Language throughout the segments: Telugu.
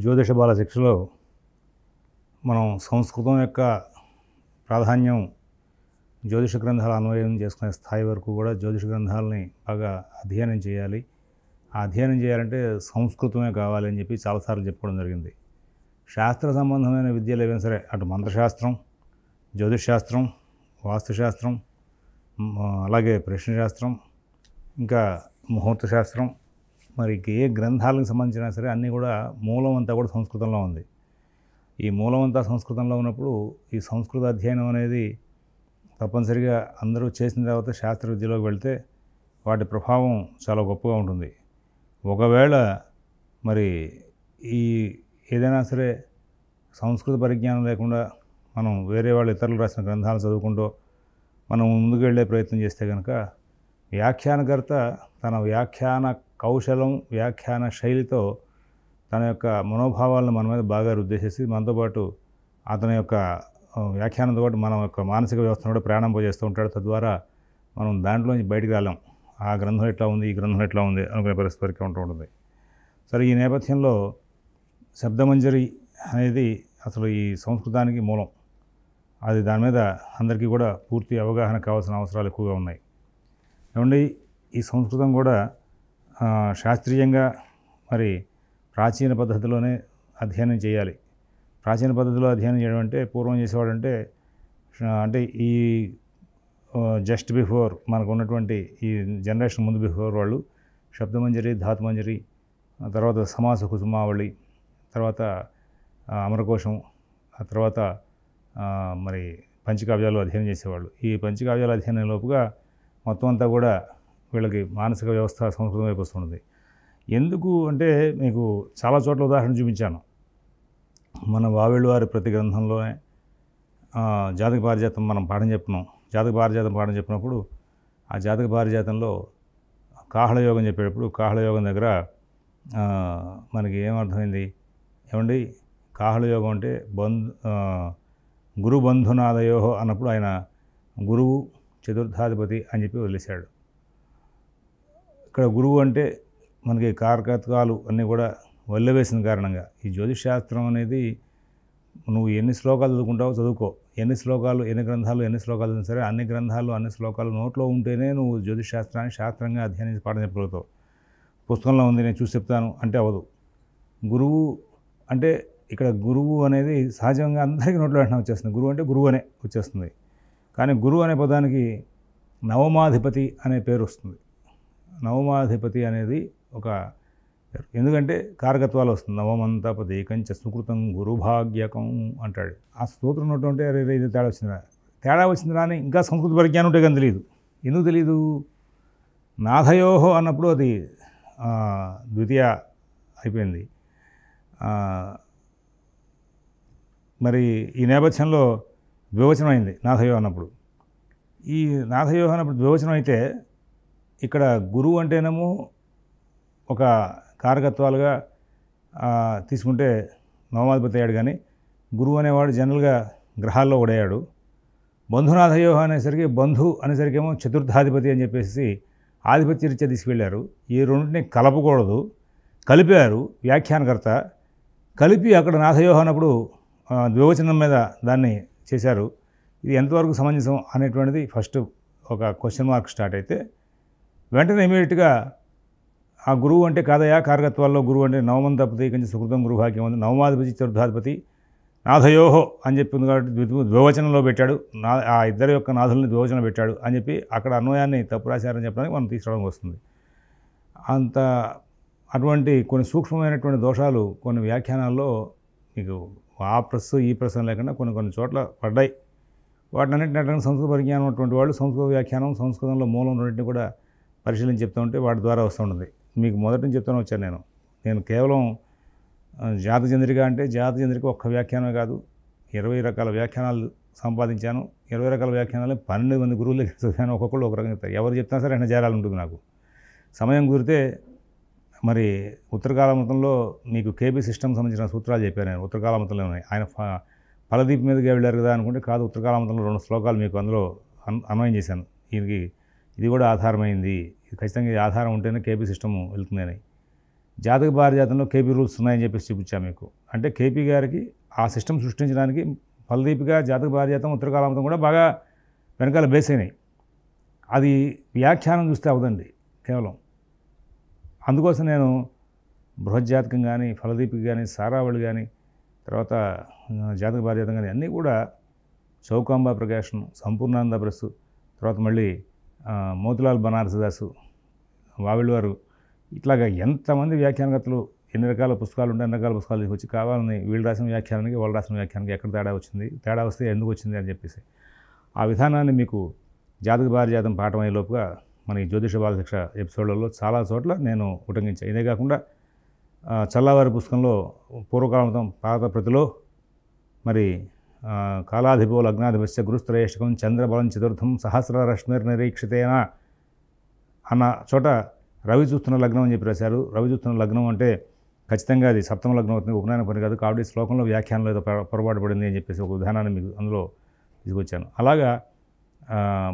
జ్యోతిష బాల శిక్షలో మనం సంస్కృతం యొక్క ప్రాధాన్యం జ్యోతిష గ్రంథాల అన్వయం చేసుకునే స్థాయి వరకు కూడా జ్యోతిష గ్రంథాలని బాగా అధ్యయనం చేయాలి. ఆ అధ్యయనం చేయాలంటే సంస్కృతమే కావాలి అని చెప్పి చాలాసార్లు చెప్పుకోవడం జరిగింది. శాస్త్ర సంబంధమైన విద్యలు ఏవైనా సరే, అటు మంత్రశాస్త్రం, జ్యోతిష్ శాస్త్రం, వాస్తుశాస్త్రం, అలాగే ప్రశ్నశాస్త్రం, ఇంకా ముహూర్త శాస్త్రం, మరి ఏ గ్రంథాలకు సంబంధించినా సరే అన్నీ కూడా మూలం అంతా కూడా సంస్కృతంలో ఉంది. ఈ మూలం అంతా సంస్కృతంలో ఉన్నప్పుడు ఈ సంస్కృత అధ్యయనం అనేది తప్పనిసరిగా అందరూ చేసిన తర్వాత శాస్త్ర విద్యలోకి వెళ్తే వాటి ప్రభావం చాలా గొప్పగా ఉంటుంది. ఒకవేళ మరి ఈ ఏదైనా సరే సంస్కృత పరిజ్ఞానం లేకుండా మనం వేరే వాళ్ళు ఇతరులు రాసిన గ్రంథాలు చదువుకుంటూ మనం ముందుకు వెళ్ళే ప్రయత్నం చేస్తే కనుక వ్యాఖ్యానకర్త తన వ్యాఖ్యాన కౌశలం, వ్యాఖ్యాన శైలితో తన యొక్క మనోభావాలను మన మీద బాగా రుద్దేసేసి మనతో పాటు అతని యొక్క వ్యాఖ్యానంతో పాటు మన యొక్క మానసిక వ్యవస్థను కూడా ప్రారంభింపజేస్తూ ఉంటాడు. తద్వారా మనం దాంట్లోంచి బయటికి రాలేం. ఆ గ్రంథం ఎట్లా ఉంది, ఈ గ్రంథం ఎట్లా ఉంది అనుకునే పరిస్థితి వరకు ఉంటూ ఉంటుంది. సరే, ఈ నేపథ్యంలో శబ్దమంజరి అనేది అసలు ఈ సంస్కృతానికి మూలం. అది దాని మీద అందరికీ కూడా పూర్తి అవగాహన కావాల్సిన అవసరాలు ఎక్కువగా ఉన్నాయి. ఏమండి, ఈ సంస్కృతం కూడా శాస్త్రీయంగా మరి ప్రాచీన పద్ధతిలోనే అధ్యయనం చేయాలి. ప్రాచీన పద్ధతిలో అధ్యయనం చేయడం అంటే పూర్వం చేసేవాడంటే అంటే ఈ జస్ట్ బిఫోర్ మనకు ఉన్నటువంటి ఈ జనరేషన్ ముందు బిఫోర్ వాళ్ళు శబ్దమంజరి, ధాతుమంజరి, తర్వాత సమాస కుసుమావళి, తర్వాత అమరకోశం, ఆ తర్వాత మరి పంచకావ్యాలు అధ్యయనం చేసేవాళ్ళు. ఈ పంచకావ్యాల అధ్యయనం లోపుగా మొత్తం అంతా కూడా వీళ్ళకి మానసిక వ్యవస్థ సంస్కృతం వైపు వస్తుంది. ఎందుకు అంటే మీకు చాలా చోట్ల ఉదాహరణ చూపించాను. మన వావేళ్ళు వారి ప్రతి గ్రంథంలోనే జాతక పారిజాతం మనం పాఠం చెప్పుకున్నాం. జాతక పారిజాతం పాఠం చెప్పినప్పుడు ఆ జాతక పారిజాతంలో కాహళయోగం చెప్పేటప్పుడు కాహళయోగం దగ్గర మనకి ఏమర్థమైంది, ఏమండి కాహళయోగం అంటే గురు బంధునాదయో అన్నప్పుడు ఆయన గురువు చతుర్థాధిపతి అని చెప్పి వదిలేశాడు. ఇక్కడ గురువు అంటే మనకి కారకత్వాలు అన్నీ కూడా వల్లవేసిన కారణంగా ఈ జ్యోతిష్ శాస్త్రం అనేది నువ్వు ఎన్ని శ్లోకాలు చదువుకుంటావో చదువుకో, ఎన్ని శ్లోకాలు, ఎన్ని గ్రంథాలు, ఎన్ని శ్లోకాలు సరే అన్ని గ్రంథాలు, అన్ని శ్లోకాలు నోట్లో ఉంటేనే నువ్వు జ్యోతిష్ శాస్త్రాన్ని శాస్త్రంగా అధ్యయనం పాఠం చెప్పగలుగుతావు. పుస్తకంలో ఉంది నేను చూసి చెప్తాను అంటే అవ్వదు. గురువు అంటే ఇక్కడ గురువు అనేది సహజంగా అందరికీ నోట్లో వెంటనే వచ్చేస్తుంది. గురువు అంటే గురువు అనే వచ్చేస్తుంది. కానీ గురువు అనే పదానికి నవమాధిపతి అనే పేరు వస్తుంది. నవమాధిపతి అనేది ఒక ఎందుకంటే కారకత్వాలు వస్తుంది. నవమంతపతి కంచ సుకృతం గురుభాగ్యకం అంటాడు. ఆ స్తోత్రం నోట్ ఉంటే అరే ఇది తేడా వచ్చిందిరా అని ఇంకా సంస్కృత పరిజ్ఞానం ఉంటే కానీ తెలియదు. ఎందుకు తెలియదు? నాథయోహో అన్నప్పుడు అది ద్వితీయ అయిపోయింది. మరి ఈ నేపథ్యంలో ద్వివచనం అయింది నాథయో అన్నప్పుడు. ఈ నాథయో అన్నప్పుడు ద్వివచనం అయితే ఇక్కడ గురువు అంటేనేమో ఒక కారకత్వాలుగా తీసుకుంటే నవమాధిపతి అయ్యాడు. కానీ గురువు అనేవాడు జనరల్గా గ్రహాల్లో ఓడయ్యాడు. బంధునాథయో అనేసరికి బంధు అనేసరికి ఏమో చతుర్థాధిపతి అని చెప్పేసి ఆధిపత్య రీత్యా తీసుకెళ్ళారు. ఈ రెండింటిని కలపకూడదు, కలిపారు వ్యాఖ్యానకర్త. కలిపి అక్కడ నాథయో అన్నప్పుడు ద్వివచనం మీద దాన్ని చేశారు. ఇది ఎంతవరకు సమంజసం అనేటువంటిది ఫస్ట్ ఒక క్వశ్చన్ మార్క్ స్టార్ట్ అయితే వెంటనే ఇమీడియట్గా ఆ గురువు అంటే కాదయా, కారకత్వాల్లో గురువు అంటే నవమంతపతి కొంచెం సుకృతం గురుభాగ్యం ఉంది, నవమాధిపతి చతుర్థాధిపతి నాథయోహో అని చెప్పింది కాబట్టి ద్వివచనంలో పెట్టాడు. ఆ ఇద్దరి యొక్క నాథుల్ని ద్వివచనం పెట్టాడు అని చెప్పి అక్కడ అన్వయాన్ని తప్పు రాశారని చెప్పడానికి మనం తీసుకురావడం వస్తుంది. అంత అటువంటి కొన్ని సూక్ష్మమైనటువంటి దోషాలు కొన్ని వ్యాఖ్యానాల్లో మీకు ఆ ప్రశ్న ఈ ప్రశ్న లేకుండా కొన్ని చోట్ల పడ్డాయి. వాటిని అన్నింటినీ సంస్కృత పరిజ్ఞానం ఉన్నటువంటి వాళ్ళు సంస్కృత వ్యాఖ్యానం, సంస్కృతంలో మూలం రెండింటిని కూడా పరిశీలించి చెప్తూ ఉంటే వాటి ద్వారా వస్తూ ఉంటుంది. మీకు మొదటి నుంచి చెప్తూనే వచ్చాను నేను కేవలం జాతచంద్రిక అంటే జాతచంద్రిక ఒక్క వ్యాఖ్యానమే కాదు, 20 రకాల వ్యాఖ్యానాలు సంపాదించాను. 20 రకాల వ్యాఖ్యానాలు 12 మంది గురువులు దగ్గర చదివాను. ఒక్కొక్కళ్ళు ఒక రకంగా చెప్తారు. ఎవరు చెప్తున్నా సరే ఆయన చేరాలి ఉంటుంది. నాకు సమయం కుదిరితే మరి ఉత్తరకాలమతంలో మీకు కేబీ సిస్టమ్ సంబంధించిన సూత్రాలు చెప్పాను నేను. ఉత్తరకాలమతంలో ఉన్నాయి. ఆయన ఫలదీప్ మీదకి వెళ్ళారు కదా అనుకుంటే కాదు, ఉత్తరకాలమతంలో 2 శ్లోకాలు మీకు అందులో అన్వయం చేశాను. ఇది కూడా ఆధారమైంది. ఖచ్చితంగా ఇది ఆధారం ఉంటేనే కేబీ సిస్టమ్ వెళ్తుందని. జాతక పారిజాతంలో కేపీ రూల్స్ ఉన్నాయని చెప్పేసి చూపించాను మీకు. అంటే కేపీ గారికి ఆ సిస్టమ్ సృష్టించడానికి ఫలదీపిక, జాతక పారిజాతం, ఉత్తరకాలామృతం కూడా బాగా వెనకాల బేస్ అయినాయి. అది వ్యాఖ్యానం చూస్తే అవదండి కేవలం. అందుకోసం నేను బృహజ్జాతకం కానీ, ఫలదీపిక కానీ, సారావళి కానీ, తర్వాత జాతక పారిజాతం కానీ అన్నీ కూడా చౌకాంబ ప్రకాశం, సంపూర్ణానంద ప్రెస్, తర్వాత మళ్ళీ మోతిలాల్ బనారసదాసు, వావిళ్ళవారు, ఇట్లాగా ఎంతమంది వ్యాఖ్యానకర్తలు ఎన్ని రకాల పుస్తకాలు ఉంటే అన్ని రకాల పుస్తకాలు తీసుకొచ్చి కావాలని వీళ్ళు రాసిన వ్యాఖ్యానానికి వాళ్ళు రాసిన వ్యాఖ్యానానికి ఎక్కడ తేడా వచ్చింది, తేడా వస్తే ఎందుకు వచ్చింది అని చెప్పేసి ఆ విధానాన్ని మీకు జాతక పారిజాతం పాఠం అయ్యేలోపుగా మన ఈ జ్యోతిష బాలశిక్ష ఎపిసోడ్లలో చాలా చోట్ల నేను ఉటంకించాను. ఇదే కాకుండా చల్లవారి పుస్తకంలో పూర్వకాలం పాత ప్రతిలో మరి కాలాధిపో లగ్నాధిపస్య గురుస్త్రయేష్టకం చంద్రబలం చతుర్థం సహస్ర రశ్మిర్ నిరీక్షితేనా అన్న చోట రవి చూస్తున్న లగ్నం అని చెప్పి రాశారు. రవి చూస్తున్న లగ్నం అంటే ఖచ్చితంగా అది సప్తమ లగ్నం అవుతుంది, ఉపనయన పని కాదు. కాబట్టి శ్లోకంలో వ్యాఖ్యానంలో ఏదో పొరపాటు పడింది అని చెప్పేసి ఒక విధానాన్ని మీకు అందులో తీసుకొచ్చాను. అలాగా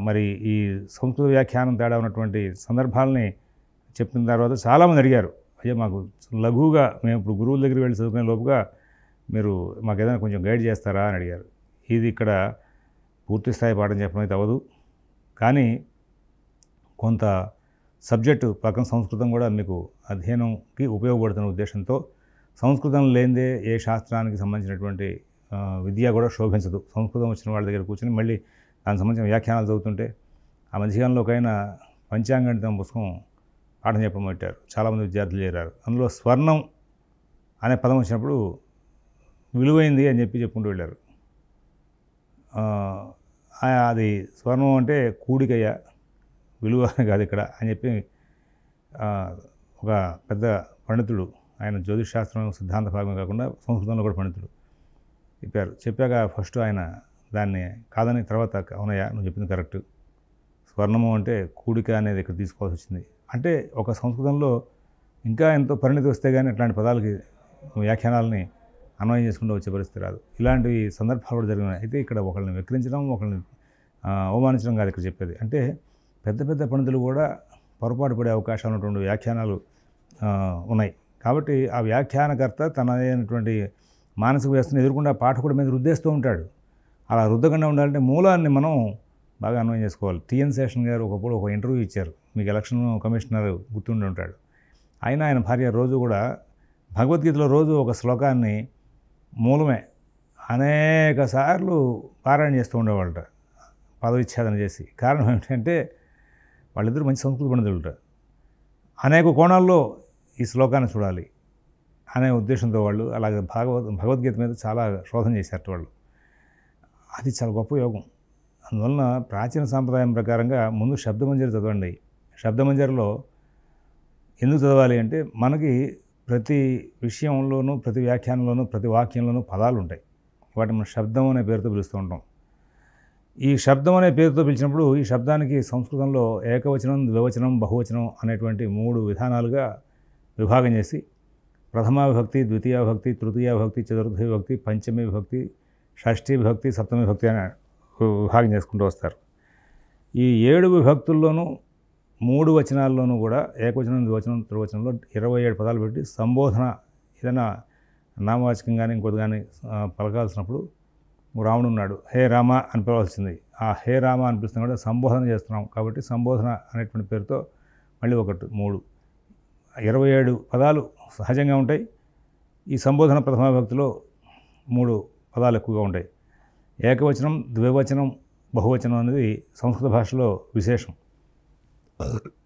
మరి ఈ సంస్కృత వ్యాఖ్యానం తేడా ఉన్నటువంటి సందర్భాలని చెప్పిన తర్వాత చాలామంది అడిగారు, అయ్యో మాకు లఘువుగా మేము ఇప్పుడు గురువుల దగ్గరికి వెళ్ళి చదువుకునే లోపుగా మీరు మాకు ఏదైనా కొంచెం గైడ్ చేస్తారా అని అడిగారు. ఇది ఇక్కడ పూర్తి స్థాయి పాఠం చెప్పడం అయితే అవ్వదు, కానీ కొంత సబ్జెక్టు పక్కన సంస్కృతం కూడా మీకు అధ్యయనంకి ఉపయోగపడుతున్న ఉద్దేశంతో సంస్కృతం లేనిదే ఏ శాస్త్రానికి సంబంధించినటువంటి విద్య కూడా శోభించదు. సంస్కృతం వచ్చిన వాళ్ళ దగ్గర కూర్చొని మళ్ళీ దానికి సంబంధించిన వ్యాఖ్యానాలు చదువుతుంటే ఆ మధ్యకాలంలో ఒక ఆయన పంచాంగణితం పుస్తకం పాఠం చెప్పడం పెట్టారు. చాలామంది విద్యార్థులు చేరారు. అందులో స్వర్ణం అనే పదం వచ్చినప్పుడు విలువైంది అని చెప్పి చెప్పుకుంటూ వెళ్ళారు. అది స్వర్ణం అంటే కూడికయ్య, విలువ కాదు ఇక్కడ అని చెప్పి ఒక పెద్ద పండితుడు, ఆయన జ్యోతిష్ శాస్త్రం సిద్ధాంత భాగమే కాకుండా సంస్కృతంలో కూడా పండితుడు చెప్పాక ఫస్ట్ ఆయన దాన్ని కాదని తర్వాత అవునయ్యా నువ్వు చెప్పింది కరెక్ట్, స్వర్ణము అంటే కూడిక అనేది ఇక్కడ తీసుకోవాల్సి వచ్చింది. అంటే ఒక సంస్కృతంలో ఇంకా ఎంతో పరిణితి వస్తే కానీ అట్లాంటి పదాలకి వ్యాఖ్యానాలని అన్వయం చేసుకుంటూ వచ్చే పరిస్థితి రాదు. ఇలాంటి సందర్భాలు కూడా జరిగినాయి. అయితే ఇక్కడ ఒకళ్ళని వెక్కిరించడం, ఒకళ్ళని అవమానించడం కాదు ఇక్కడ చెప్పేది. అంటే పెద్ద పెద్ద పండితులు కూడా పొరపాటు పడే అవకాశాలు ఉన్నటువంటి వ్యాఖ్యానాలు ఉన్నాయి. కాబట్టి ఆ వ్యాఖ్యానకర్త తనదైనటువంటి మానసిక వ్యవస్థను ఎదుర్కొంటే ఆ పాఠకుడి మీద రుద్దేస్తూ ఉంటాడు. అలా రుద్దకుండా ఉండాలంటే మూలాన్ని మనం బాగా అన్వయం చేసుకోవాలి. టిఎన్ శేషన్ గారు ఒకప్పుడు ఒక ఇంటర్వ్యూ ఇచ్చారు, మీకు ఎలక్షన్ కమిషనర్ గుర్తుండి ఉంటాడు. ఆయన భార్య రోజు కూడా భగవద్గీతలో రోజు ఒక శ్లోకాన్ని మూలమే అనేక సార్లు పారాయణ చేస్తూ ఉండేవాళ్ళట పదవిచ్ఛేదన చేసి. కారణం ఏమిటంటే వాళ్ళిద్దరూ మంచి సంస్కృత పండితులుట. అనేక కోణాల్లో ఈ శ్లోకాన్ని చూడాలి అనే ఉద్దేశంతో వాళ్ళు అలాగే భగవద్గీత మీద చాలా శోధన చేశారట వాళ్ళు. అది చాలా గొప్ప యోగం. అందువలన ప్రాచీన సాంప్రదాయం ప్రకారంగా ముందు శబ్దమంజరి చదవండి. శబ్దమంజరిలో ఎందుకు చదవాలి అంటే మనకి ప్రతి విషయంలోనూ, ప్రతి వ్యాఖ్యానంలోనూ, ప్రతి వాక్యంలోనూ పదాలు ఉంటాయి. వాటిని మనం శబ్దం అనే పేరుతో పిలుస్తూ ఉంటాం. ఈ శబ్దం అనే పేరుతో పిలిచినప్పుడు ఈ శబ్దానికి సంస్కృతంలో ఏకవచనం, ద్వివచనం, బహువచనం అనేటువంటి 3 విధానాలుగా విభాగం చేసి ప్రథమా విభక్తి, ద్వితీయ విభక్తి, తృతీయ విభక్తి, చతుర్థ విభక్తి, పంచమీ విభక్తి, షష్ఠీ విభక్తి, సప్తమి విభక్తి అని విభాగం చేసుకుంటూ వస్తారు. ఈ 7 విభక్తుల్లోనూ 3 వచనాల్లోనూ కూడా ఏకవచనం, ద్వివచనం, త్రివచనంలో 27 పదాలు పెట్టి సంబోధన ఏదైనా నామవాచకం కానీ ఇంకోటి కానీ పలకాల్సినప్పుడు రాముడు ఉన్నాడు, హే రామ అని పిలవాల్సింది. ఆ హే రామ అని పిలుస్తున్నాం కూడా సంబోధన చేస్తున్నాం కాబట్టి సంబోధన అనేటువంటి పేరుతో మళ్ళీ 27 పదాలు సహజంగా ఉంటాయి. ఈ సంబోధన ప్రథమ విభక్తిలో 3 పదాలు ఎక్కువగా ఉంటాయి. ఏకవచనం, ద్వివచనం, బహువచనం అనేది సంస్కృత భాషలో విశేషం.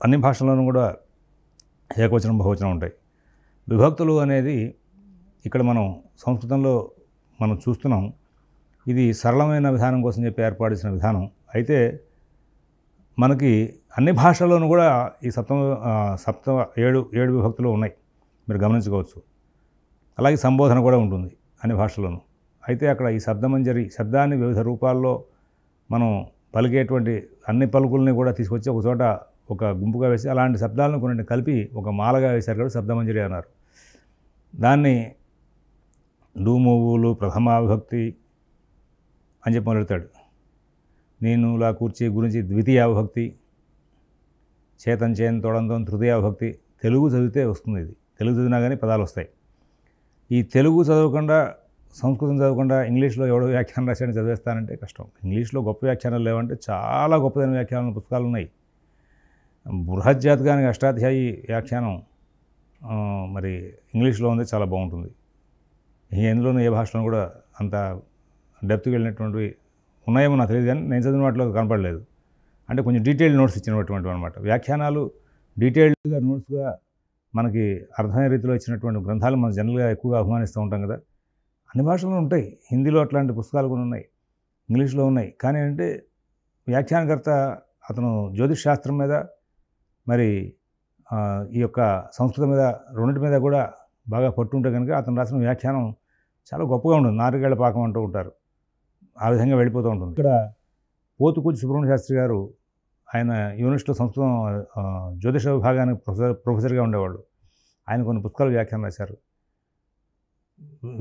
అన్ని భాషల్లోనూ కూడా ఏకవచనం, బహువచనం ఉంటాయి. విభక్తులు అనేది ఇక్కడ మనం సంస్కృతంలో మనం చూస్తున్నాం. ఇది సరళమైన విధానం కోసం చెప్పి ఏర్పాటు చేసిన విధానం. అయితే మనకి అన్ని భాషల్లోనూ కూడా ఈ 7 విభక్తులు ఉన్నాయి, మీరు గమనించుకోవచ్చు. అలాగే సంబోధన కూడా ఉంటుంది అన్ని భాషల్లోనూ. అయితే అక్కడ ఈ శబ్దమంజరి శబ్దాన్ని వివిధ రూపాల్లో మనం పలికేటువంటి అన్ని పలుకుల్ని కూడా తీసుకొచ్చి ఒక చోట ఒక గుంపుగా వేసి అలాంటి శబ్దాలను కొన్ని కలిపి ఒక మాలగా వేశారు కాబట్టి శబ్దమంజరి అన్నారు. దాన్ని డూమూవులు ప్రథమా విభక్తి అని చెప్పి మొదలెడతాడు. నేనులా కూర్చి గురించి ద్వితీయ విభక్తి, చేతం చేన్ తోడంతో తృతీయ విభక్తి. తెలుగు చదివితే వస్తుంది ఇది. తెలుగు చదివినా కానీ పదాలు వస్తాయి. ఈ తెలుగు చదవకుండా సంస్కృతం చదవకుండా ఇంగ్లీష్లో ఎవడో వ్యాఖ్యానం రాశాడని చదివేస్తానంటే కష్టం. ఇంగ్లీష్లో గొప్ప వ్యాఖ్యానాలు లేవంటే చాలా గొప్పదైన వ్యాఖ్యానాల పుస్తకాలు ఉన్నాయి. బృహజ్జాతకానికి అష్టాధ్యాయి వ్యాఖ్యానం మరి ఇంగ్లీష్లో ఉంది, చాలా బాగుంటుంది. ఎందులోనూ ఏ భాషలో కూడా అంత డెప్త్కి వెళ్ళినటువంటివి ఉన్నాయేమో నాకు తెలియదు, కానీ నేను చదివిన వాటిలో కనపడలేదు. అంటే కొంచెం డీటెయిల్డ్ నోట్స్ ఇచ్చినటువంటి అనమాట. వ్యాఖ్యానాలు డీటెయిల్డ్గా నోట్స్గా మనకి అర్థమయ్యే రీతిలో ఇచ్చినటువంటి గ్రంథాలు మనం జనరల్గా ఎక్కువగా అభిమానిస్తూ ఉంటాం కదా. అన్ని భాషల్లో ఉంటాయి. హిందీలో అట్లాంటి పుస్తకాలు కూడా ఉన్నాయి, ఇంగ్లీష్లో ఉన్నాయి. కానీ అంటే వ్యాఖ్యానకర్త అతను జ్యోతిష్ శాస్త్రం మీద మరి ఈ యొక్క సంస్కృతం మీద రెండింటి మీద కూడా బాగా పట్టుంటే కనుక అతను రాసిన వ్యాఖ్యానం చాలా గొప్పగా ఉంటుంది. నారికేళ్ల పాకం అంటూ ఉంటారు, ఆ విధంగా వెళ్ళిపోతూ ఉంటుంది. ఇక్కడ పోతుకూచి సుబ్రహ్మణ్య శాస్త్రి గారు ఆయన యూనివర్సిటీలో సంస్కృతం జ్యోతిష విభాగానికి ప్రొఫెసర్గా ఉండేవాళ్ళు. ఆయన కొన్ని పుస్తకాలు వ్యాఖ్యానం రాశారు.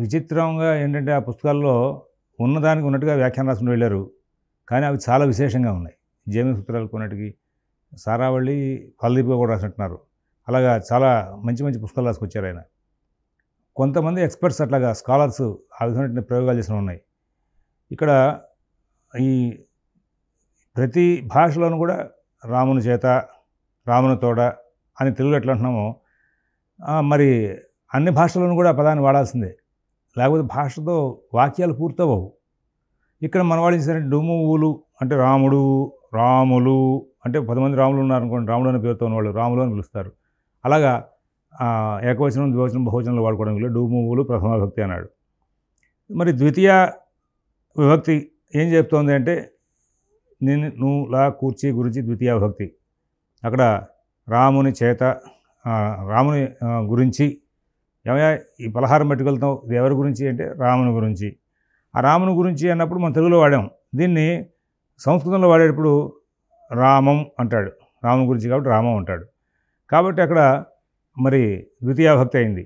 విచిత్రంగా ఏంటంటే ఆ పుస్తకాల్లో ఉన్నదానికి ఉన్నట్టుగా వ్యాఖ్యానం రాసుకుని వెళ్ళారు, కానీ అవి చాలా విశేషంగా ఉన్నాయి. జైమిని సూత్రాలు కొన్నిటికి సారావళి ఫలదీప్గా కూడా రాసినట్టున్నారు. అలాగా చాలా మంచి మంచి పుస్తకాలు రాసుకొచ్చారు ఆయన. కొంతమంది ఎక్స్పర్ట్స్ అట్లాగా స్కాలర్స్ ఆ విధమైన ప్రయోగాలు చేసిన ఉన్నాయి. ఇక్కడ ఈ ప్రతి భాషలోనూ కూడా రాముని చేత, రాముని తోడ అని తెలుగులో ఎట్లా అంటున్నామో మరి అన్ని భాషల్లోనూ కూడా పదాన్ని వాడాల్సిందే, లేకపోతే భాషతో వాక్యాలు పూర్తవవు. ఇక్కడ మన వాళ్ళు చేశారంటే డుము ఊలు అంటే రాముడు, రాములు అంటే 10 మంది రాములు ఉన్నారనుకోండి, రాముడు అనే పేరుతో ఉన్నవాళ్ళు రాములు అని పిలుస్తారు. అలాగా ఏకవచనం, ద్వివచనం, బహువచనంలో వాడుకోవడం వల్ల డుము ఊలు ప్రథమ విభక్తి అన్నాడు. మరి ద్వితీయ విభక్తి ఏం చెప్తోంది అంటే నేను, నువ్వు, లా, కూర్చి గురించి ద్వితీయ విభక్తి. అక్కడ రాముని చేత, రాముని గురించి, ఏమయ్యా ఈ పలహారం పెట్టుకెళ్తావు, ఇది ఎవరి గురించి అంటే రాముని గురించి. ఆ రాముని గురించి అన్నప్పుడు మనం తెలుగులో వాడాం, దీన్ని సంస్కృతంలో వాడేటప్పుడు రామం అంటాడు. రాముని గురించి కాబట్టి రామం అంటాడు. కాబట్టి అక్కడ మరి ద్వితీయ విభక్తి అయింది.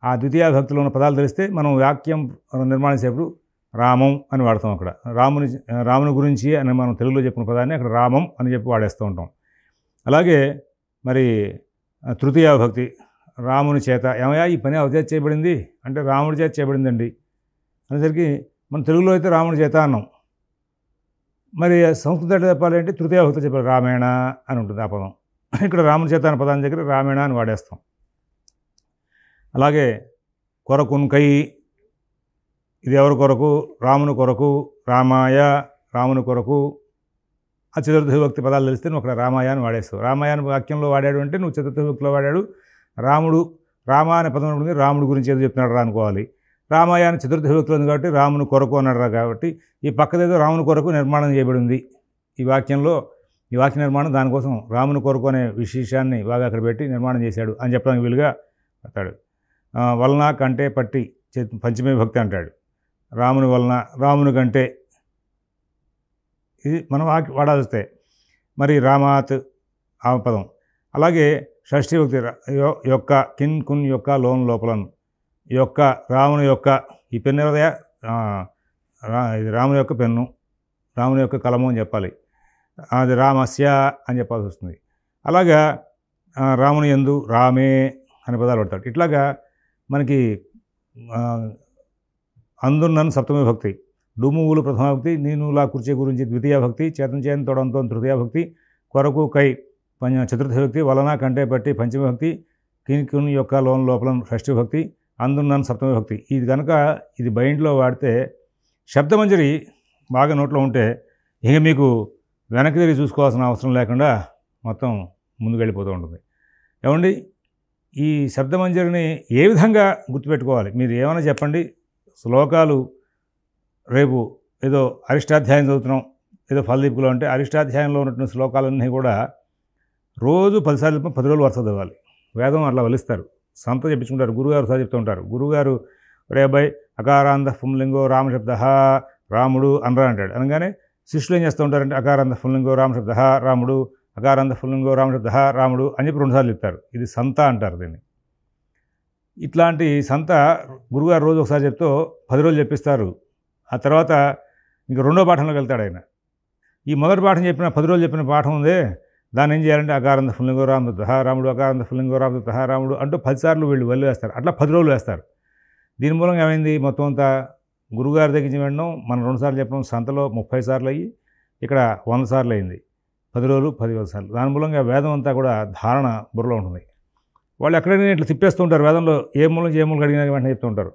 ఆ ద్వితీయ విభక్తిలో ఉన్న పదాలు తెలిస్తే మనం వాక్యం నిర్మాణం చేసేప్పుడు రామం అని వాడతాం. అక్కడ రాముని గురించి అని మనం తెలుగులో చెప్పిన పదాన్ని అక్కడ రామం అని చెప్పి వాడేస్తూ ఉంటాం. అలాగే మరి తృతీయ విభక్తి రాముని చేత, ఏమయ్యా ఈ పని అవచేత చేయబడింది అంటే రాముడి చేత చేయబడిందండి అనేసరికి మన తెలుగులో అయితే రాముడి చేత అన్నాం. మరి సంస్కృతం చెప్పాలంటే తృతీయ విభక్తి చెప్పాలి, రామేణ అని ఉంటుంది ఆ పదం. ఇక్కడ రాముని చేత అనే పదాన్ని దగ్గర రామేణ అని వాడేస్తాం. అలాగే కొరకున్కై, ఇది ఎవరి కొరకు, రాముని కొరకు, రామాయ, రాముని కొరకు. ఆ చతుర్థ విభక్తి పదాలు తెలిస్తే నువ్వు అక్కడ రామాయ అని వాడేస్తావు. రామాయ అని వాక్యంలో వాడాడు అంటే నువ్వు చతుర్థ విభక్తిలో వాడాడు. రాముడు, రామ అనే పదం ఉంటుంది, రాముడు గురించి ఏదో చెప్తున్నాడు రా అనుకోవాలి. రామాయ అని చతుర్థ విభక్తిలో ఉంది కాబట్టి రాముని కొరకు అన్నాడు రా, కాబట్టి ఈ పక్కదేదో రాముని కొరకు నిర్మాణం చేయబడి ఉంది ఈ వాక్యంలో. ఈ వాక్య నిర్మాణం దానికోసం రాముని కొరకు అనే విశేషాన్ని బాగా అక్కడ పెట్టి నిర్మాణం చేశాడు అని చెప్పడానికి వీలుగా చెప్తాడు. వలన, కంటే, పట్టి పంచమే విభక్తి అంటాడు. రాముని వలన, రాముని కంటే, ఇది మనం వాడాల్సి వస్తే మరి రామాత్ ఆ పదం. అలాగే షష్ఠీ విభక్తి యొక్క, కిన్, కున్ యొక్క, లోన్ లోపలను, యొక్క రాముని యొక్క, ఈ పెన్ను ఎవరదయా, ఇది రాముని యొక్క పెన్ను, రాముని యొక్క కలము అని చెప్పాలి, అది రామస్య అని చెప్పాల్సి వస్తుంది. అలాగా రాముని యందు, రామే అనే పదాలు పడతాడు. ఇట్లాగా మనకి అందున్నను సప్తమ విభక్తి, డుమువులు ప్రథమ విభక్తి, నేను, లా, కూర్చే గురించి ద్వితీయ భక్తి, చేతం చేయని తొడంతో తృతీయ భక్తి, కొరకు, కై చతుర్థ విభక్తి, వలన, కంటే, పట్టి పంచమ విభక్తి, కిన్ యొక్క, లోన్ లోపల షష్ఠి విభక్తి, అందున్నను సప్తమ విభక్తి. ఇది కనుక ఇది బైండ్లో వాడితే శబ్దమంజరి బాగా నోట్లో ఉంటే ఇక మీకు వెనక్కి తిరిగి చూసుకోవాల్సిన అవసరం లేకుండా మొత్తం ముందుకు వెళ్ళిపోతూ ఉంటుంది. ఏమండి ఈ శబ్దమంజరిని ఏ విధంగా గుర్తుపెట్టుకోవాలి? మీరు ఏమైనా చెప్పండి. శ్లోకాలు రేపు ఏదో అరిష్టాధ్యాయం చదువుతున్నాం, ఏదో ఫలదీపులో అంటే అరిష్టాధ్యాయంలో ఉన్నటువంటి శ్లోకాలన్నీ కూడా రోజు 10 సార్లు 10 రోజులు వరుస చదవాలి. వేదం అట్లా వలిస్తారు, సంత చెప్పించుకుంటారు. గురుగారు సార్ చెప్తూ ఉంటారు. గురుగారు రే అబ్బాయి అకారాంధ పుంలింగో రామశబ్ద రాముడు అనరా అంటాడు. అనగానే శిష్యులు ఏం చేస్తూ ఉంటారంటే అకారాంధ పుంలింగో రామశబ్ద రాముడు, అకారాంధ పుంలింగో రామశబ్ద రాముడు అని చెప్పి 2 సార్లు చెప్తారు. ఇది సంత అంటారు దీన్ని. ఇట్లాంటి సంత గురుగారు రోజు ఒకసారి చెప్తూ 10 రోజులు చెప్పిస్తారు. ఆ తర్వాత ఇంక 2వ పాఠంలోకి వెళ్తాడు ఆయన. ఈ మొదటి పాఠం చెప్పిన 10 రోజులు చెప్పిన పాఠం ఉందే దాన్ని ఏం చేయాలంటే అకారంత పుల్లింగో రామదత్త రాముడు, అకారంత పుల్లింగో రామదత్త రాముడు అంటూ 10 సార్లు వీళ్ళు వల్లి వేస్తారు. అట్లా 10 రోజులు వేస్తారు. దీని మూలంగా ఏమైంది, మొత్తం అంతా గురువుగారి దగ్గర నుంచి వినడం, మనం 2 సార్లు చెప్పడం, సంతలో 30 సార్లు అయ్యి ఇక్కడ 100 సార్లు అయింది. 10 రోజులు 10,000 సార్లు. దాని మూలంగా వేదం అంతా కూడా ధారణ బుర్రలో ఉంటుంది. వాళ్ళు ఎక్కడైనా ఇట్లా తిప్పేస్తూ ఉంటారు, వేదంలో ఏ మూలం నుంచి ఏ మూలం అడిగినా వెంటనే చెప్తూ ఉంటారు.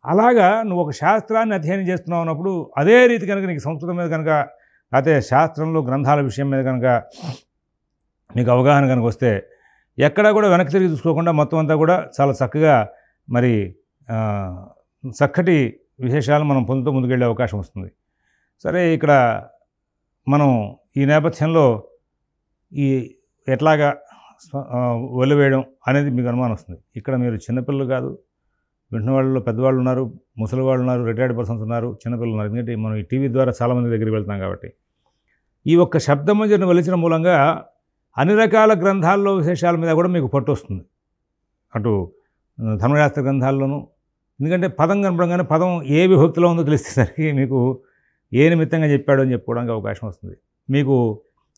అలాగా నువ్వు ఒక శాస్త్రాన్ని అధ్యయనం చేస్తున్నావు అన్నప్పుడు అదే రీతి కనుక నీకు సంస్కృతం మీద కనుక, అయితే శాస్త్రంలో గ్రంథాల విషయం మీద కనుక మీకు అవగాహన కనుక వస్తే ఎక్కడా కూడా వెనక్కి తిరిగి చూసుకోకుండా మొత్తం అంతా కూడా చాలా చక్కగా మరి చక్కటి విశేషాలు మనం పొందుతూ ముందుకెళ్ళే అవకాశం వస్తుంది. సరే, ఇక్కడ మనం ఈ నేపథ్యంలో ఈ ఎట్లాగా వదిలివేయడం అనేది మీకు అనుమానం వస్తుంది. ఇక్కడ మీరు చిన్నపిల్లలు కాదు, వింటున్న వాళ్ళలో పెద్దవాళ్ళు ఉన్నారు, ముసలి వాళ్ళు ఉన్నారు, రిటైర్డ్ పర్సన్స్ ఉన్నారు, చిన్నపిల్లలు ఉన్నారు. ఎందుకంటే మనం ఈ టీవీ ద్వారా చాలామంది దగ్గరికి వెళ్తున్నాం కాబట్టి. ఈ ఒక్క శబ్దమంజరిని వలిచిన మూలంగా అన్ని రకాల గ్రంథాల్లో విశేషాల మీద కూడా మీకు పట్టు వస్తుంది. అటు ధర్మశాస్త్ర గ్రంథాల్లోనూ, ఎందుకంటే పదం కనపడంగానే పదం ఏ విభక్తిలో ఉందో తెలిసేసరికి మీకు ఏ నిమిత్తంగా చెప్పాడు అని చెప్పుకోవడానికి అవకాశం వస్తుంది. మీకు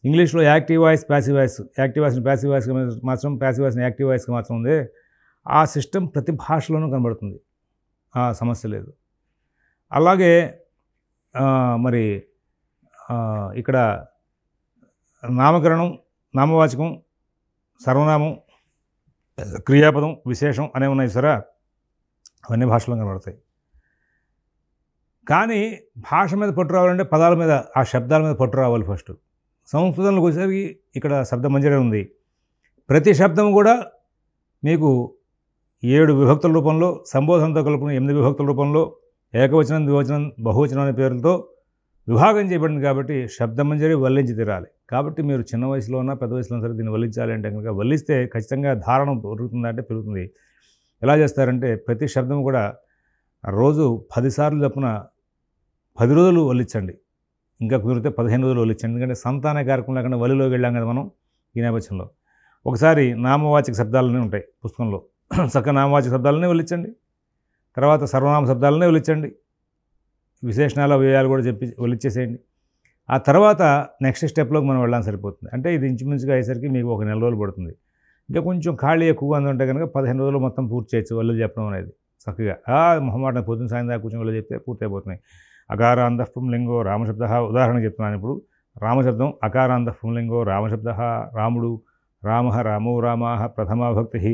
ఇంగ్లీష్లో active voice, passive voice, active వాయిస్ని ప్యాసివ్ వాయిస్గా మార్చడం, ప్యాసివ్ వాయిస్ని యాక్టివ్ వాయిస్గా మార్చడం ఉంది. ఆ సిస్టమ్ ప్రతి భాషలోనూ కనబడుతుంది, ఆ సమస్య లేదు. అలాగే మరి ఇక్కడ నామకరణం, నామవాచకం, సర్వనామం, క్రియాపదం, విశేషం అనేవి ఉన్నాయి సరే, అవన్నీ భాషలో కనబడతాయి. కానీ భాష మీద పట్టు రావాలంటే పదాల మీద, ఆ శబ్దాల మీద పట్టు రావాలి ఫస్ట్. సంస్కృతంలోకి వచ్చేసరికి ఇక్కడ శబ్దమంజరి ఉంది. ప్రతి శబ్దం కూడా మీకు 7 విభక్తుల రూపంలో, సంబోధనతో కలుపుకున్న 8 విభక్తుల రూపంలో, ఏకవచనం, ద్వివచనం, బహువచనం అనే పేర్లతో విభాగం చేయబడింది. కాబట్టి శబ్దమంజరి వల్లించి తీరాలి. కాబట్టి మీరు చిన్న వయసులో ఉన్నా పెద్ద వయసులో సరే దీన్ని వల్లించాలి అంటే కనుక, వల్లిస్తే ఖచ్చితంగా ధారణ పెరుగుతుందంటే పెరుగుతుంది. ఎలా చేస్తారంటే ప్రతి శబ్దం కూడా రోజు 10 సార్లు చొప్పున 10 రోజులు వల్లించండి. ఇంకా కుదిరితే 15 రోజులు వల్లించండి. ఎందుకంటే సంతాన కార్యక్రమం లేకుండా వల్లిలోకి వెళ్ళాం కదా మనం ఈ నేపథ్యంలో. ఒకసారి నామవాచక శబ్దాలనే ఉంటాయి పుస్తకంలో, చక్కగా నామవాచక శబ్దాలనే వల్లించండి. తర్వాత సర్వనామ శబ్దాలనే వల్లించండి. విశేషణాలు, వ్యయాలు కూడా చెప్పి వల్లించేసేయండి. ఆ తర్వాత నెక్స్ట్ స్టెప్లోకి మనం వెళ్ళాలని సరిపోతుంది. అంటే ఇది ఇంచుమించుగా అయ్యేసరికి మీకు 1 నెల రోజులు పడుతుంది. ఇంకా కొంచెం ఖాళీ ఎక్కువగా ఉంటే కనుక 15 రోజులు మొత్తం పూర్తి చేయొచ్చు వల్లులు చెప్పడం అనేది. చక్కగా మొహమాటం పొద్దున్న సాయం దాకా కూర్చొని వల్లు చెప్తే పూర్తి అయిపోతున్నాయి. అకారాంతః పుంలింగో రామశబ్ద, ఉదాహరణ చెప్తున్నాను ఇప్పుడు. రామశబ్దం అకారాంతః పుంలింగో రామశబ్ద, రాముడు, రామ, రామో రామాః ప్రథమాభక్తి,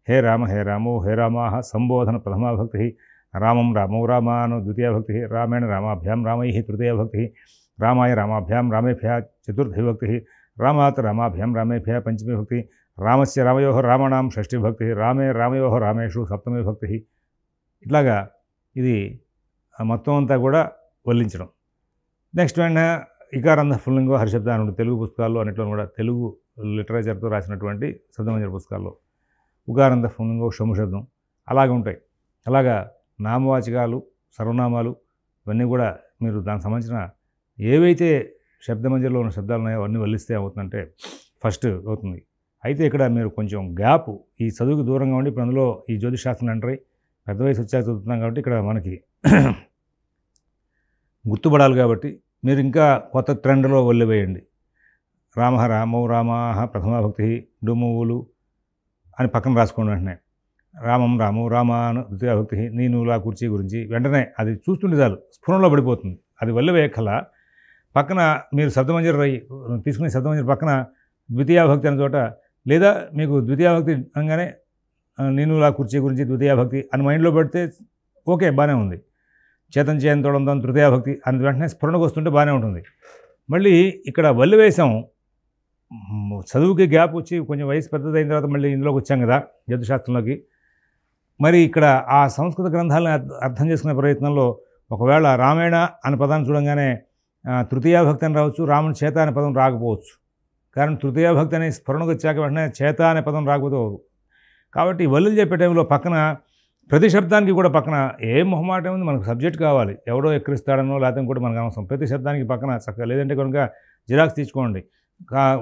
హే రామ, హే రామో, హే రామాః సంబోధన ప్రథమాభక్తి, రామం రామో రామాను ద్వితీయభక్తి, రామేణ రామాభ్యాం రామైః తృతీయభక్తి, రామాయ రామాభ్యాం రామేభ్య చతుర్థిభక్తి, రామాత్ రామాభ్యాం రామేభ్య పంచమీభక్తి, రామస్య రామయోః రామాణం షష్ఠీభక్తి, రామే రామయోః రామేషు సప్తమీభక్తి. ఇట్లాగా ఇది మొత్తం అంతా కూడా వల్లించడం. నెక్స్ట్ వెంటనే ఇకారంధ పుల్లింగో హరిశబ్దానుడు తెలుగు పుస్తకాల్లో అన్నింటిలో కూడా, తెలుగు లిటరేచర్తో రాసినటువంటి శబ్దమంజరి పుస్తకాల్లో ఉకారంధ పుల్లింగో షము శబ్దం అలాగే ఉంటాయి. అలాగా నామవాచకాలు, సర్వనామాలు ఇవన్నీ కూడా మీరు దానికి సంబంధించిన ఏవైతే శబ్దమంజరిలో ఉన్న శబ్దాలు ఉన్నాయో అవన్నీ వల్లిస్తే అవుతుందంటే ఫస్ట్ అవుతుంది. అయితే ఇక్కడ మీరు కొంచెం గ్యాప్, ఈ చదువుకు దూరంగా ఉండి ఇప్పుడు అందులో ఈ జ్యోతిషాస్త్రం అంటారు, పెద్ద వయసు వచ్చాక చదువుతున్నాం కాబట్టి ఇక్కడ మనకి గుర్తుపడాలి. కాబట్టి మీరు ఇంకా కొత్త ట్రెండ్లో వల్లివేయండి. రామ, రామో రామాః ప్రథమాభక్తి, డుమువులు అని పక్కన రాసుకోండి. వెంటనే రామం రామో రామాను ద్వితీయభక్తి, నీనులా కుర్చీ గురించి వెంటనే అది చూస్తుంటే చాలు స్ఫురణలో పడిపోతుంది. అది వల్లివేయకల పక్కన మీరు శబ్దమంజరి తీసుకునే శబ్దమంజరి పక్కన ద్వితీయాభక్తి అనే చోట, లేదా మీకు ద్వితీయాభక్తి అనగానే నీనులా కుర్చీ గురించి ద్వితీయాభక్తి అని మైండ్లో పెడితే ఓకే, బాగానే ఉంది. చేతం చేయని తోడంతో తృతీయాభక్తి అని వెంటనే స్ఫురణకు వస్తుంటే బాగానే ఉంటుంది. మళ్ళీ ఇక్కడ వల్లివేశం, చదువుకి గ్యాప్ వచ్చి కొంచెం వయసు పెద్దదైన తర్వాత మళ్ళీ ఇందులోకి వచ్చాం కదా జ్యోతిషాస్త్రంలోకి. మరి ఇక్కడ ఆ సంస్కృత గ్రంథాలను అర్థం చేసుకునే ప్రయత్నంలో ఒకవేళ రామాయణ అనే పదాన్ని చూడంగానే తృతీయాభక్తి అని రావచ్చు, రాముని చేత అనే పదం రాకపోవచ్చు. कारण तृतीय भक्ति अने स्फुरणకు వచ్చాక వెంటనే చేత అనే పదం రాకపోతే కాబట్టి వల్లులు చెప్పే టైంలో పక్కన ప్రతి శబ్దానికి కూడా పక్కన ఏ మొహమాటం ఉంది మనకు సబ్జెక్ట్ కావాలి ఎవడో ఎక్కిరిస్తాడనో లేకపోతే కూడా మనకు అవసరం ప్రతి శబ్దానికి పక్కన చక్కగా లేదంటే కనుక జిరాక్స్ తీసుకోండి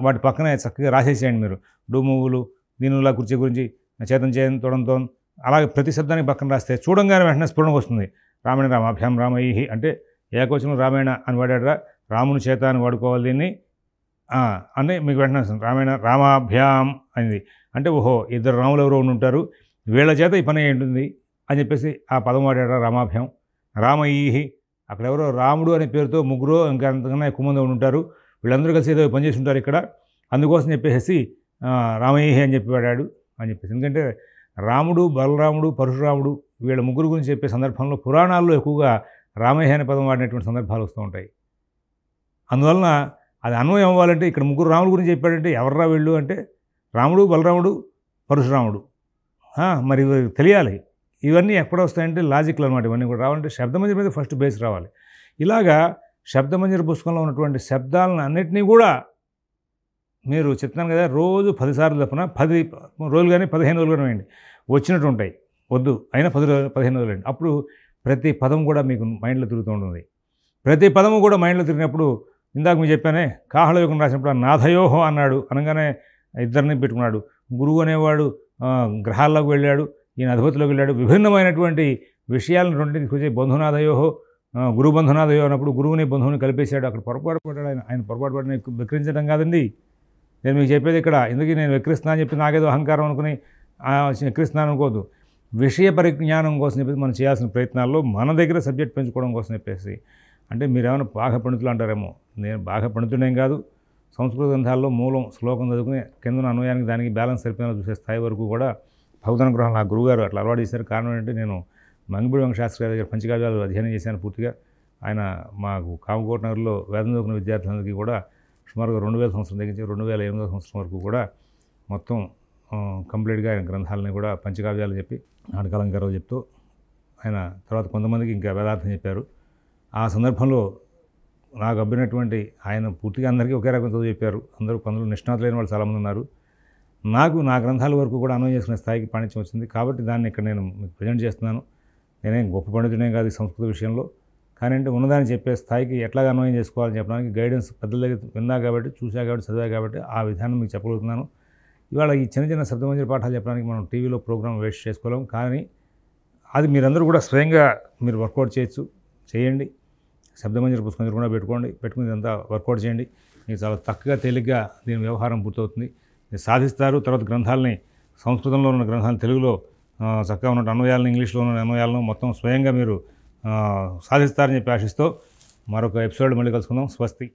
వాటి పక్కనే చక్కగా రాసేసేయండి మీరు డూమువులు దీనిలా కుర్చీ గురించి చేతం చేయని తోడంతో అలాగే ప్రతి శబ్దానికి పక్కన రాస్తే చూడంగానే వెంటనే స్ఫురణకు వస్తుంది రామాయణ రామాభ్యాం రామయ్యి అంటే ఏకవచనం రామాయణ అని వాడాడరా రాముని చేత అని వాడుకోవాలి దీన్ని ఆ! అంటే మీకు వెంటనే వస్తుంది. రామాభ్యాం అనేది. అంటే ఓహో! ఇద్దరు రాములు ఎవరో ఉండుంటారు. వీళ్ళ చేత ఈ పని అయ్యుంటుంది అని చెప్పేసి ఆ పదం వాడాడా రామాభ్యాం. రామైః అక్కడెవరో రాముడు అనే పేరుతో ముగ్గురో ఇంకా అంతకన్నా ఎక్కువ మంది ఉండుంటారు. వీళ్ళందరూ కలిసి ఏదో పని చేసుంటారు ఇక్కడ. అందుకోసం చెప్పేసేసి రామైః అని చెప్పి వాడాడు అని చెప్పేసి. ఎందుకంటే రాముడు, బలరాముడు, పరశురాముడు వీళ్ళ ముగ్గురు గురించి చెప్పే సందర్భంలో పురాణాల్లో ఎక్కువగా రామైః అనే పదం వాడినటువంటి సందర్భాలు వస్తూ ఉంటాయి. అందువలన అది అన్వయం అవ్వాలంటే ఇక్కడ ముగ్గురు రాముల గురించి చెప్పాడంటే ఎవర్రా వీళ్ళు అంటే రాముడు, బలరాముడు, పరశురాముడు. మరి ఇవి తెలియాలి. ఇవన్నీ ఎక్కడ వస్తాయంటే లాజిక్‌లు అనమాట. ఇవన్నీ కూడా రావాలంటే శబ్దమంజరి మీద ఫస్ట్ బేస్ రావాలి. ఇలాగా శబ్దమంజరి పుస్తకంలో ఉన్నటువంటి శబ్దాలను అన్నిటినీ కూడా మీరు చెప్తున్నాను కదా! రోజు 10 సార్లు చొప్పున 10 రోజులు గాని, 15 రోజులు గాని వేయండి. వచ్చినట్టు ఉంటాయి. వద్దు అయినా 15 రోజులు వేయండి. అప్పుడు ప్రతి పదం కూడా మీకు మైండ్‌లో తిరుగుతూ ఉంటుంది. ప్రతి పదము కూడా మైండ్‌లో తిరిగినప్పుడు ఇందాక మీకు చెప్పానే కాహళయోగం రాసినప్పుడు ఆ నాథయోహో అన్నాడు. అనగానే ఇద్దరిని పెట్టుకున్నాడు. గురువు అనేవాడు గ్రహాల్లోకి వెళ్ళాడు. ఈయన అధిపతిలోకి వెళ్ళాడు. విభిన్నమైనటువంటి విషయాలను రెండింటిని తీసుకొచ్చి బంధునాథయోహో గురు బంధునాథయో అన్నప్పుడు గురువుని బంధువుని కలిపేశాడు. అక్కడ పొరపాటు పడ్డాడు ఆయన. ఆయన పొరపాటు పడిన వెక్రించడం కాదండి. నేను మీకు చెప్పేది ఇక్కడ. ఎందుకు నేను వెక్రిస్తున్నా అని చెప్పి నాకేదో అహంకారం అనుకుని వెక్రిస్తున్నాను అనుకోవద్దు. విషయ పరిజ్ఞానం కోసం చెప్పేసి మనం చేయాల్సిన ప్రయత్నాల్లో మన దగ్గర సబ్జెక్ట్ పెంచుకోవడం కోసం చెప్పేసి అంటే మీరేమైనా బాగా పండితులు అంటారేమో. నేను బాగా పండితుడేం కాదు. సంస్కృత గ్రంథాల్లో మూలం శ్లోకం చదువుకుని కిందన అన్వయానికి దానికి బ్యాలెన్స్ సరిపోయినా చూసే స్థాయి వరకు కూడా భగవదనుగ్రహం నా గురువుగారు అట్లా అలవాటు చేశారు. కారణం ఏంటంటే నేను మంగిపూడి వెంకటశాస్త్రి గారి దగ్గర పంచకావ్యాలు అధ్యయనం చేశాను పూర్తిగా. ఆయన మాకు కామకోట నగర్లో వేదం చదువుకున్న విద్యార్థులందరికీ కూడా సుమారుగా 2000 సంవత్సరం దగ్గర నుంచి 2008వ సంవత్సరం వరకు కూడా మొత్తం కంప్లీట్గా ఆయన గ్రంథాలని కూడా పంచకావ్యాలు చెప్పి నాటకాలంకారాలు చెప్తూ ఆయన తర్వాత కొంతమందికి ఇంకా వేదార్థం చెప్పారు. ఆ సందర్భంలో నాకు అబ్బినటువంటి ఆయన పూర్తిగా అందరికీ ఒకే రకం చదువు చెప్పారు. కొందరు నిష్ణాతులైన వాళ్ళు చాలామంది ఉన్నారు. నాకు నా గ్రంథాల వరకు కూడా అన్వయం చేసుకునే స్థాయికి పాండిత్యం వచ్చింది. కాబట్టి దాన్ని ఇక్కడ నేను మీకు ప్రజెంట్ చేస్తున్నాను. నేనేం గొప్ప పండితుడేం కాదు ఈ సంస్కృత విషయంలో. కానీ అంటే ఉన్నదాన్ని చెప్పే స్థాయికి ఎట్లాగా అన్వయం చేసుకోవాలని చెప్పడానికి గైడెన్స్ పెద్దల దగ్గర విన్నా కాబట్టి, చూసా కాబట్టి, చదివా కాబట్టి ఆ విధానం మీకు చెప్పగలుగుతున్నాను. ఇవాళ ఈ చిన్న చిన్న శబ్దమంజరి పాఠాలు చెప్పడానికి మనం టీవీలో ప్రోగ్రామ్ వేస్ట్ చేసుకోలేం. కానీ అది మీరందరూ కూడా స్వయంగా మీరు వర్కౌట్ చేయొచ్చు. చేయండి. శబ్దమంజరి పుస్తకం కూడా పెట్టుకుని ఇదంతా వర్కౌట్ చేయండి. మీకు చాలా తక్కువగా తేలిగ్గా దీని వ్యవహారం పూర్తవుతుంది. మీరు సాధిస్తారు. తర్వాత గ్రంథాలని సంస్కృతంలో ఉన్న గ్రంథాలను తెలుగులో చక్కగా ఉన్న అన్వయాలను ఇంగ్లీష్లో ఉన్న అన్వయాలను మొత్తం స్వయంగా మీరు సాధిస్తారని చెప్పి ఆశిస్తూ మరొక ఎపిసోడ్ మళ్ళీ కలుసుకుందాం. స్వస్తి.